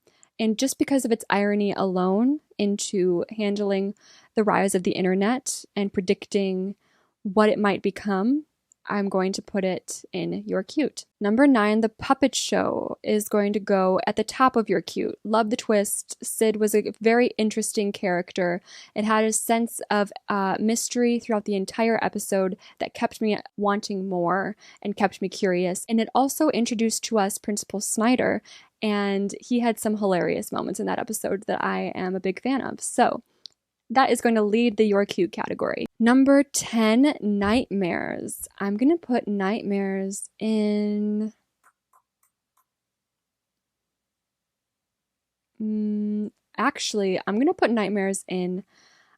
And just because of its irony alone into handling the rise of the internet and predicting what it might become, I'm going to put it in You're Cute. Number 9, The Puppet Show is going to go at the top of You're Cute. Love the twist. Sid was a very interesting character. It had a sense of mystery throughout the entire episode that kept me wanting more and kept me curious. And it also introduced to us Principal Snyder, and he had some hilarious moments in that episode that I am a big fan of. So that is going to lead the You're Cute category. Number 10, Nightmares. I'm going to put Nightmares in... Actually, I'm going to put Nightmares in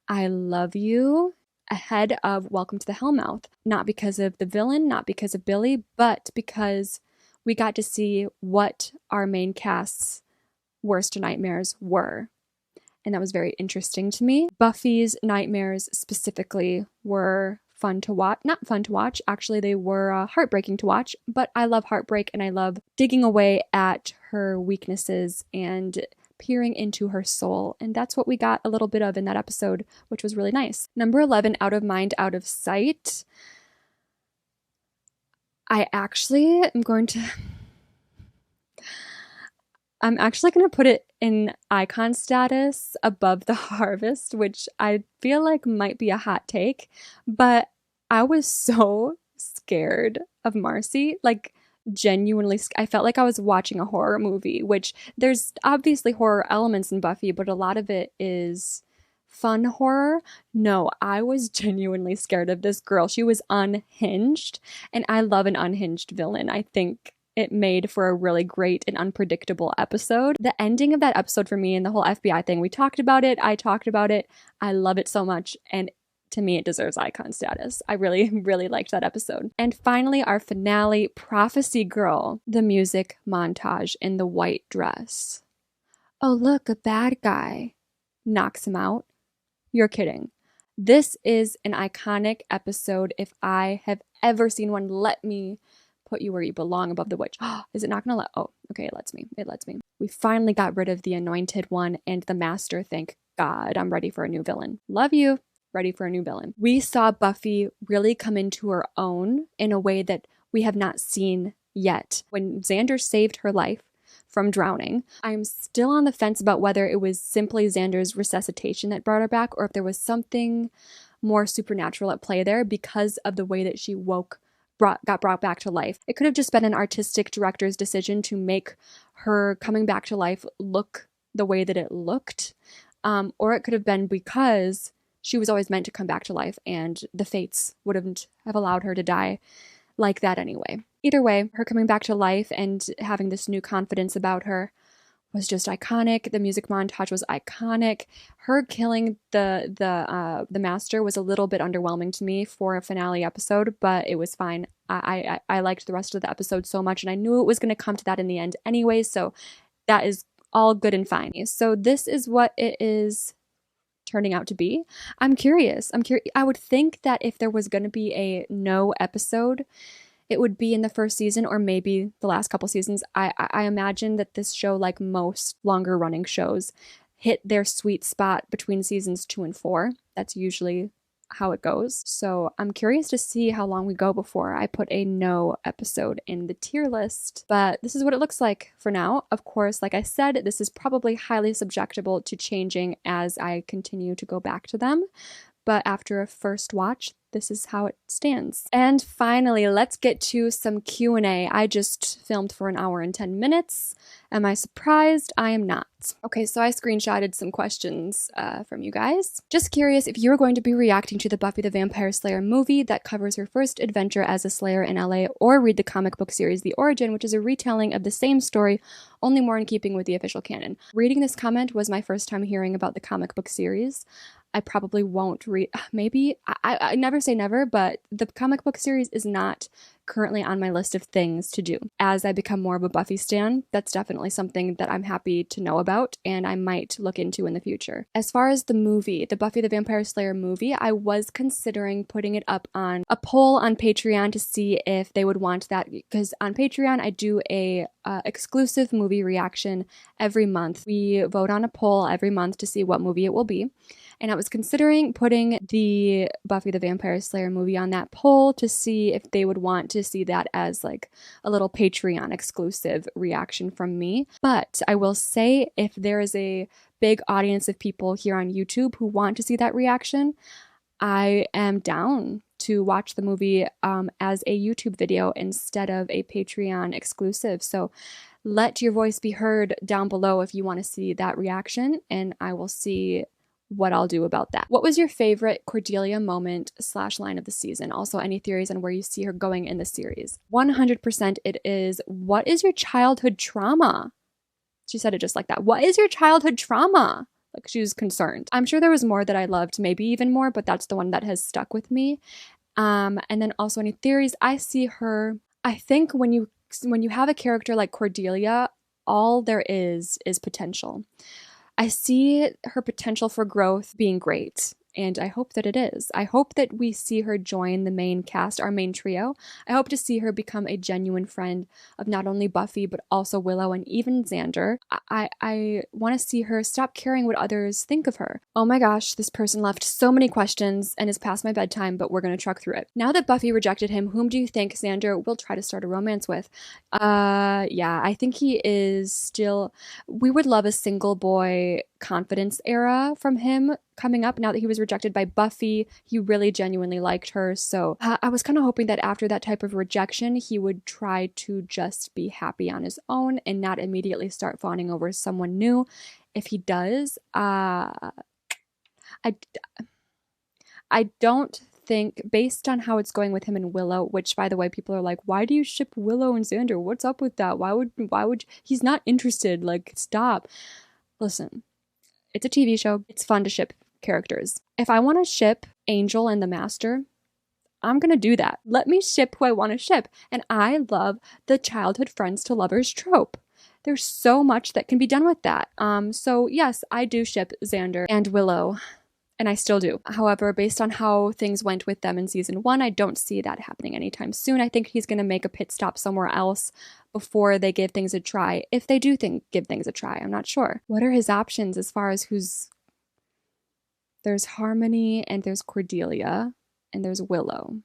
I Love You ahead of Welcome to the Hellmouth. Not because of the villain, not because of Billy, but because we got to see what our main cast's worst nightmares were. And that was very interesting to me. Buffy's nightmares specifically were fun to watch. Not fun to watch, actually they were heartbreaking to watch, but I love heartbreak and I love digging away at her weaknesses and peering into her soul. And that's what we got a little bit of in that episode, which was really nice. Number 11, Out of Mind, Out of Sight. I'm actually going to put it in icon status above the harvest, which I feel like might be a hot take, but I was so scared of Marcy, like genuinely. I felt like I was watching a horror movie, which there's obviously horror elements in Buffy, but a lot of it is fun horror. No, I was genuinely scared of this girl. She was unhinged, and I love an unhinged villain. I think it made for a really great and unpredictable episode. The ending of that episode for me and the whole FBI thing, we talked about it. I talked about it. I love it so much, and to me, it deserves icon status. I really, really liked that episode. And finally, our finale, Prophecy Girl, the music montage in the white dress. Oh, look, a bad guy. Knocks him out. You're kidding. This is an iconic episode. If I have ever seen one, let me put you where you belong above the witch. Is it not gonna let? Oh, okay, it lets me. It lets me. We finally got rid of the Anointed One and the Master. Thank God. I'm ready for a new villain. Love you. Ready for a new villain. We saw Buffy really come into her own in a way that we have not seen yet. When Xander saved her life from drowning, I'm still on the fence about whether it was simply Xander's resuscitation that brought her back or if there was something more supernatural at play there because of the way that she got brought back to life. It could have just been an artistic director's decision to make her coming back to life look the way that it looked. Or it could have been because she was always meant to come back to life and the fates wouldn't have allowed her to die like that anyway. Either way, her coming back to life and having this new confidence about her was just iconic. The music montage was iconic. Her killing the master was a little bit underwhelming to me for a finale episode, but it was fine. I liked the rest of the episode so much, and I knew it was going to come to that in the end anyway, so that is all good and fine. So this is what it is turning out to be. I'm curious. I would think that if there was going to be a no episode, it would be in the first season or maybe the last couple seasons. I imagine that this show, like most longer running shows, hit their sweet spot between seasons 2 and 4. That's usually how it goes. So I'm curious to see how long we go before I put a no episode in the tier list. But this is what it looks like for now. Of course, like I said, this is probably highly subjectable to changing as I continue to go back to them. But after a first watch, this is how it stands. And finally, let's get to some Q&A. I just filmed for 1 hour and 10 minutes. Am I surprised? I am not. Okay, so I screenshotted some questions from you guys. Just curious if you were going to be reacting to the Buffy the Vampire Slayer movie that covers her first adventure as a Slayer in LA, or read the comic book series The Origin, which is a retelling of the same story, only more in keeping with the official canon. Reading this comment was my first time hearing about the comic book series. I probably won't read, maybe, I never say never, but the comic book series is not currently on my list of things to do. As I become more of a Buffy stan, that's definitely something that I'm happy to know about and I might look into in the future. As far as the movie, the Buffy the Vampire Slayer movie, I was considering putting it up on a poll on Patreon to see if they would want that, because on Patreon I do a exclusive movie reaction every month. We vote on a poll every month to see what movie it will be. And I was considering putting the Buffy the Vampire Slayer movie on that poll to see if they would want to see that as like a little Patreon exclusive reaction from me. But I will say, if there is a big audience of people here on YouTube who want to see that reaction, I am down to watch the movie as a YouTube video instead of a Patreon exclusive. So let your voice be heard down below if you want to see that reaction, and I will see what I'll do about that. What was your favorite Cordelia moment / line of the season? Also, any theories on where you see her going in the series? 100% it is, what is your childhood trauma? She said it just like that. What is your childhood trauma? Like, she was concerned. I'm sure there was more that I loved, maybe even more, but that's the one that has stuck with me. And then also any theories, I see her, I think when you have a character like Cordelia, all there is potential. I see her potential for growth being great, and I hope that it is. I hope that we see her join the main cast, our main trio. I hope to see her become a genuine friend of not only Buffy, but also Willow and even Xander. I want to see her stop caring what others think of her. Oh my gosh, this person left so many questions and is past my bedtime, but we're going to truck through it. Now that Buffy rejected him, whom do you think Xander will try to start a romance with? Yeah, I think he is still... We would love a single boy confidence era from him coming up now that he was rejected by Buffy. He really genuinely liked her, so I was kind of hoping that after that type of rejection he would try to just be happy on his own and not immediately start fawning over someone new. If he does, I, I don't think, based on how it's going with him and Willow, which by the way, people are like, why do you ship Willow and Xander? What's up with that? Why would, he's not interested. Like, stop. Listen, it's a TV show. It's fun to ship characters. If I want to ship Angel and the Master, I'm going to do that. Let me ship who I want to ship. And I love the childhood friends to lovers trope. There's so much that can be done with that. So yes, I do ship Xander and Willow, and I still do. However, based on how things went with them in season 1, I don't see that happening anytime soon. I think he's going to make a pit stop somewhere else before they give things a try. If they do give things a try, I'm not sure. What are his options as far as who's... There's Harmony, and there's Cordelia, and there's Willow.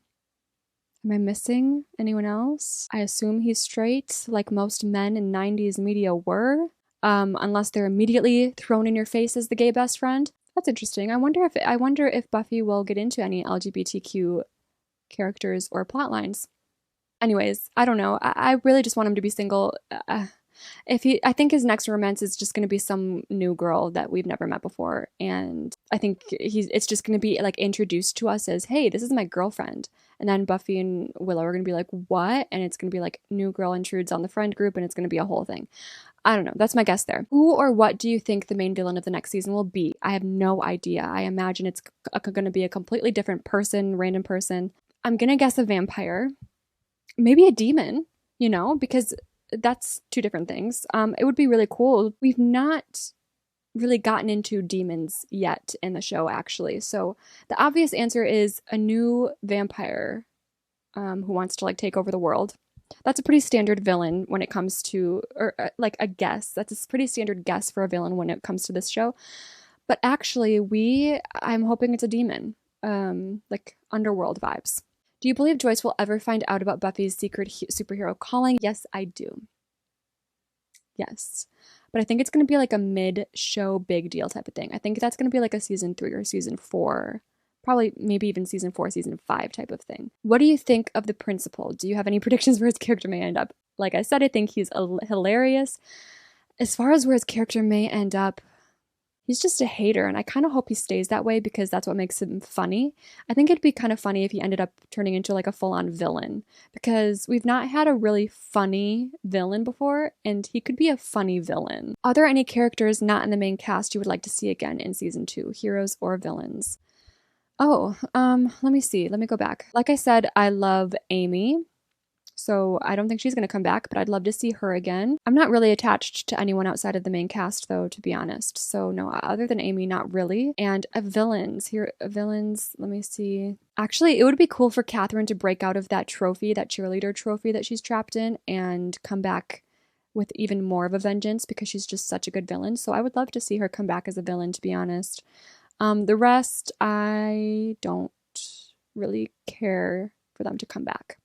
Am I missing anyone else? I assume he's straight, like most men in 90s media were, unless they're immediately thrown in your face as the gay best friend. That's interesting. I wonder if Buffy will get into any LGBTQ characters or plot lines. Anyways, I don't know. I really just want him to be single. I think his next romance is just going to be some new girl that we've never met before, and I think it's just going to be like introduced to us as, hey, this is my girlfriend, and then Buffy and Willow are going to be like, what? And it's going to be like, new girl intrudes on the friend group, and it's going to be a whole thing. I don't know. That's my guess there. Who or what do you think the main villain of the next season will be? I have no idea. I imagine it's going to be a completely different person, random person. I'm going to guess a vampire, maybe a demon, because that's two different things. It would be really cool. We've not really gotten into demons yet in the show, actually. So the obvious answer is a new vampire who wants to like take over the world. That's a pretty standard villain when it comes to, or like a guess. That's a pretty standard guess for a villain when it comes to this show. But actually, I'm hoping it's a demon, like underworld vibes. Do you believe Joyce will ever find out about Buffy's secret superhero calling? Yes, I do. Yes. But I think it's going to be like a mid-show big deal type of thing. I think that's going to be like a season 3 or season 4. Probably maybe even season 4, season 5 type of thing. What do you think of the principal? Do you have any predictions where his character may end up? Like I said, I think he's hilarious. As far as where his character may end up, he's just a hater, and I kind of hope he stays that way because that's what makes him funny. I think it'd be kind of funny if he ended up turning into like a full-on villain, because we've not had a really funny villain before, and he could be a funny villain. Are there any characters not in the main cast you would like to see again in season 2, heroes or villains? Oh, let me see. Let me go back. Like I said, I love Amy. So I don't think she's going to come back, but I'd love to see her again. I'm not really attached to anyone outside of the main cast, though, to be honest. So no, other than Amy, not really. And villains, let me see. Actually, it would be cool for Catherine to break out of that trophy, that cheerleader trophy that she's trapped in, and come back with even more of a vengeance because she's just such a good villain. So I would love to see her come back as a villain, to be honest. The rest, I don't really care for them to come back.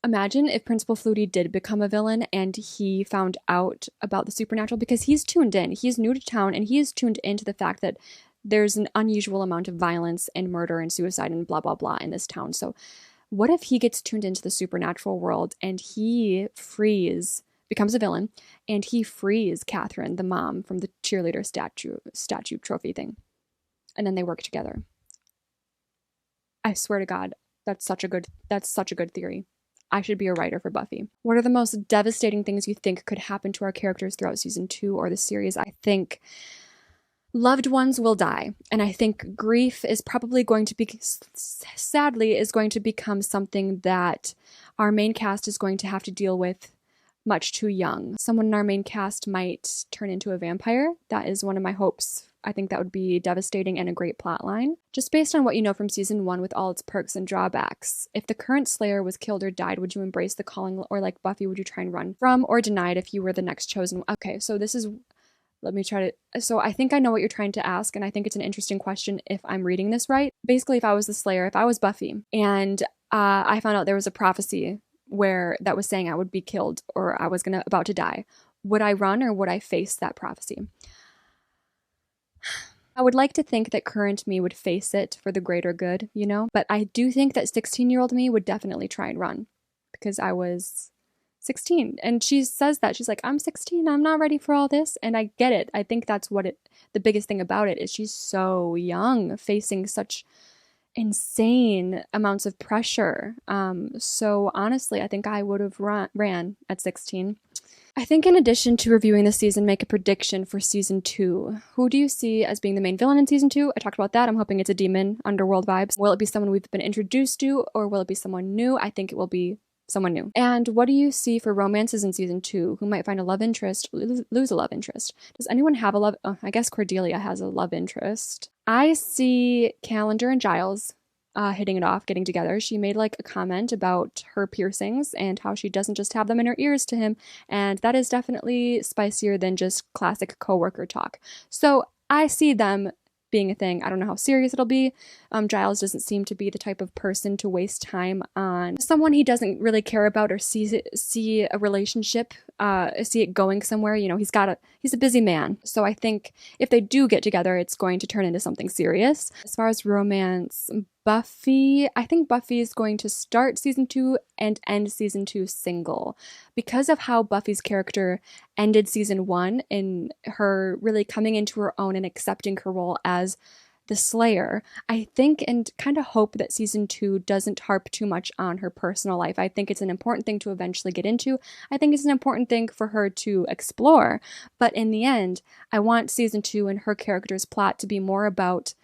Imagine if Principal Flutie did become a villain and he found out about the supernatural, because he's tuned in. He's new to town, and he is tuned into the fact that there's an unusual amount of violence and murder and suicide and blah, blah, blah in this town. So what if he gets tuned into the supernatural world and he becomes a villain, and he frees Catherine, the mom, from the cheerleader statue trophy thing. And then they work together. I swear to God, that's such a good theory. I should be a writer for Buffy. What are the most devastating things you think could happen to our characters throughout season 2 or the series? I think loved ones will die. And I think grief is probably sadly, going to become something that our main cast is going to have to deal with much too young. Someone in our main cast might turn into a vampire. That is one of my hopes. I think that would be devastating and a great plot line. Just based on what you know from season 1 with all its perks and drawbacks, if the current Slayer was killed or died, would you embrace the calling, or like Buffy, would you try and run from or deny it if you were the next chosen? Okay, so so I think I know what you're trying to ask, and I think it's an interesting question if I'm reading this right. Basically, if I was the Slayer, if I was Buffy, and I found out there was a prophecy that was saying I would be killed or I was about to die, would I run or would I face that prophecy? I would like to think that current me would face it for the greater good, but I do think that 16-year-old me would definitely try and run, because I was 16. And she says that. She's like, I'm 16. I'm not ready for all this. And I get it. I think that's the biggest thing about it is she's so young, facing such insane amounts of pressure. So honestly, I think I would have ran at 16. I think in addition to reviewing the season, make a prediction for season 2. Who do you see as being the main villain in season 2? I talked about that. I'm hoping it's a demon, underworld vibes. Will it be someone we've been introduced to, or will it be someone new? I think it will be someone new. And what do you see for romances in season 2? Who might find a love interest, lose a love interest? Does anyone have a love? Oh, I guess Cordelia has a love interest. I see Calendar and Giles hitting it off, getting together. She made like a comment about her piercings and how she doesn't just have them in her ears to him. And that is definitely spicier than just classic coworker talk. So I see them being a thing. I don't know how serious it'll be. Giles doesn't seem to be the type of person to waste time on someone he doesn't really care about or see a relationship, see it going somewhere. You know, he's a busy man. So I think if they do get together, it's going to turn into something serious. As far as romance, Buffy, I think Buffy is going to start season 2 and end season 2 single because of how Buffy's character ended season 1 in her really coming into her own and accepting her role as the Slayer. I think and kind of hope that season 2 doesn't harp too much on her personal life. I think it's an important thing to eventually get into. I think it's an important thing for her to explore. But in the end, I want season 2 and her character's plot to be more about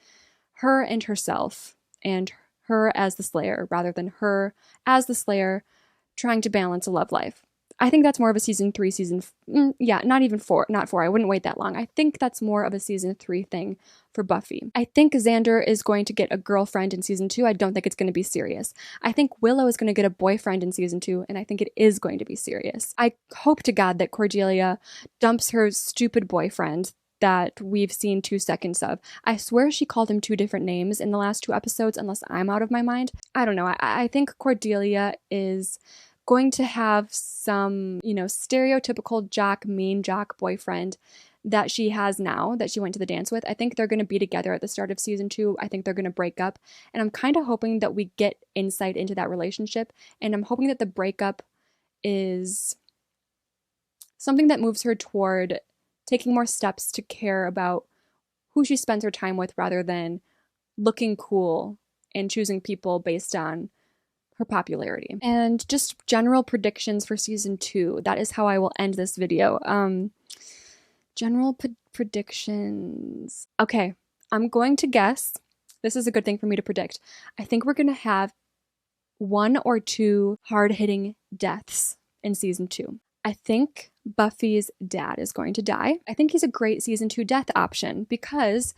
her and herself and her as the Slayer rather than her as the Slayer trying to balance a love life. I think that's more of a season 3, not even 4, not 4. I wouldn't wait that long. I think that's more of a season 3 thing for Buffy. I think Xander is going to get a girlfriend in season 2. I don't think it's going to be serious. I think Willow is going to get a boyfriend in season 2, and I think it is going to be serious. I hope to God that Cordelia dumps her stupid boyfriend that we've seen 2 seconds of. I swear she called him 2 different names in the last 2 episodes, unless I'm out of my mind. I don't know. I think Cordelia is going to have some, stereotypical mean jock boyfriend that she has now, that she went to the dance with. I think they're going to be together at the start of season 2. I think they're going to break up. And I'm kind of hoping that we get insight into that relationship. And I'm hoping that the breakup is something that moves her toward taking more steps to care about who she spends her time with rather than looking cool and choosing people based on her popularity. And just general predictions for season 2. That is how I will end this video. General predictions. Okay, I'm going to guess. This is a good thing for me to predict. I think we're going to have 1 or 2 hard-hitting deaths in season 2. I think Buffy's dad is going to die. I think he's a great season 2 death option because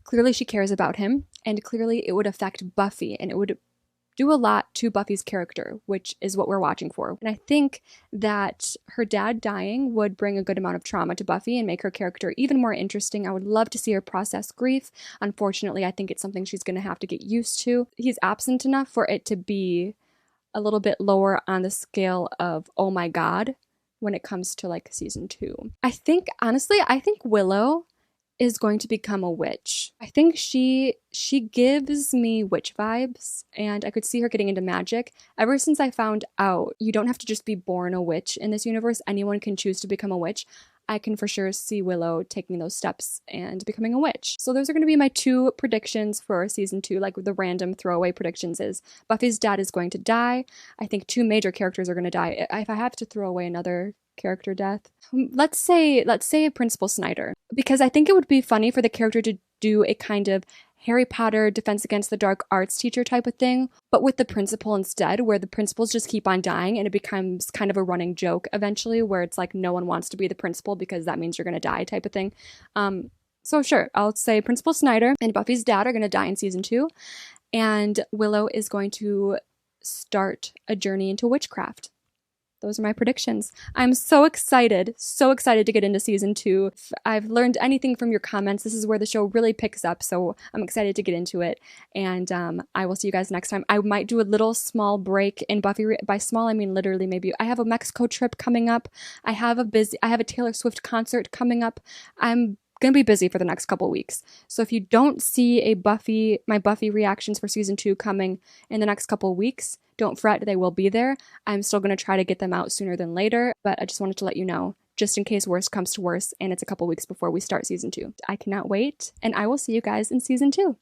clearly she cares about him and clearly it would affect Buffy and it would do a lot to Buffy's character, which is what we're watching for. And I think that her dad dying would bring a good amount of trauma to Buffy and make her character even more interesting. I would love to see her process grief. Unfortunately, I think it's something she's going to have to get used to. He's absent enough for it to be a little bit lower on the scale of, oh my God, when it comes to like season 2. I think Willow is going to become a witch. I think she gives me witch vibes and I could see her getting into magic. Ever since I found out you don't have to just be born a witch in this universe, anyone can choose to become a witch. I can for sure see Willow taking those steps and becoming a witch. So those are going to be my 2 predictions for season 2, like the random throwaway predictions is Buffy's dad is going to die. I think 2 major characters are going to die. If I have to throw away another character death, let's say Principal Snyder, because I think it would be funny for the character to do a kind of Harry Potter Defense Against the Dark Arts teacher type of thing, but with the principal instead, where the principals just keep on dying and it becomes kind of a running joke eventually where it's like no one wants to be the principal because that means you're going to die type of thing. So sure, I'll say Principal Snyder and Buffy's dad are going to die in season 2 and Willow is going to start a journey into witchcraft. Those are my predictions. I'm so excited to get into season 2. If I've learned anything from your comments, this is where the show really picks up, so I'm excited to get into it. And I will see you guys next time. I might do a little small break in Buffy. By small, I mean literally maybe. I have a Mexico trip coming up. I have a Taylor Swift concert coming up. I'm gonna be busy for the next couple weeks. So if you don't see my Buffy reactions for season 2 coming in the next couple weeks, don't fret, they will be there. I'm still gonna try to get them out sooner than later, but I just wanted to let you know, just in case worse comes to worse and it's a couple weeks before we start season 2. I cannot wait, and I will see you guys in season 2.